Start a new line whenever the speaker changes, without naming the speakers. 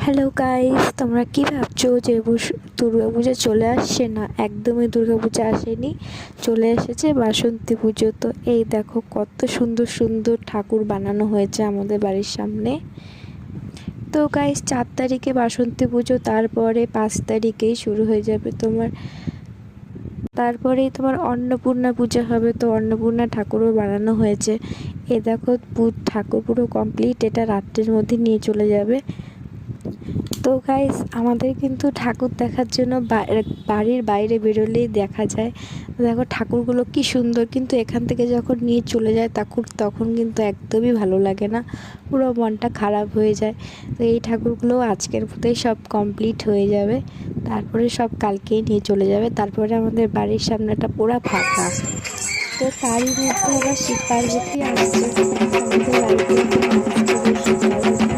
Hello guys, তোমরা কি ভাবছো যে দুর্গাপূজা চলে আসছে? না, একদমই দুর্গাপূজা আসেনি, চলে এসেছে বাসন্তী পুজো। তো এই দেখো কত সুন্দর সুন্দর ঠাকুর বানানো হয়েছে আমাদের বাড়ির সামনে। তো গাইস, 4 তারিখে বাসন্তী পুজো, তারপরে 5 তারিখেই শুরু হয়ে যাবে তারপরেই তোমার অন্নপূর্ণা পূজা হবে। তো অন্নপূর্ণা ঠাকুরও বানানো হয়েছে। এ দেখো ঠাকুর পুরো কমপ্লিট, এটা রাত্রের মধ্যে নিয়ে চলে যাবে। তো গাইস, আমাদের কিন্তু ঠাকুর দেখার জন্য বাড়ির বাইরে বেরোলেই দেখা যায়। দেখো ঠাকুরগুলো কি সুন্দর, কিন্তু এখান থেকে যখন নিয়ে চলে যায় তখন কিন্তু একদমই ভালো লাগে না, পুরো মনটা খারাপ হয়ে যায়। তো এই ঠাকুরগুলো আজকের মধ্যেই সব কমপ্লিট হয়ে যাবে, তারপরে সব কালকেই নিয়ে চলে যাবে। তারপরে আমাদের বাড়ির সামনেটা পুরো ফাঁকা। তো তারই মধ্যে আবার শিব পার্বতী আসছে আমাদের বাড়িতে। শিব পার্বতী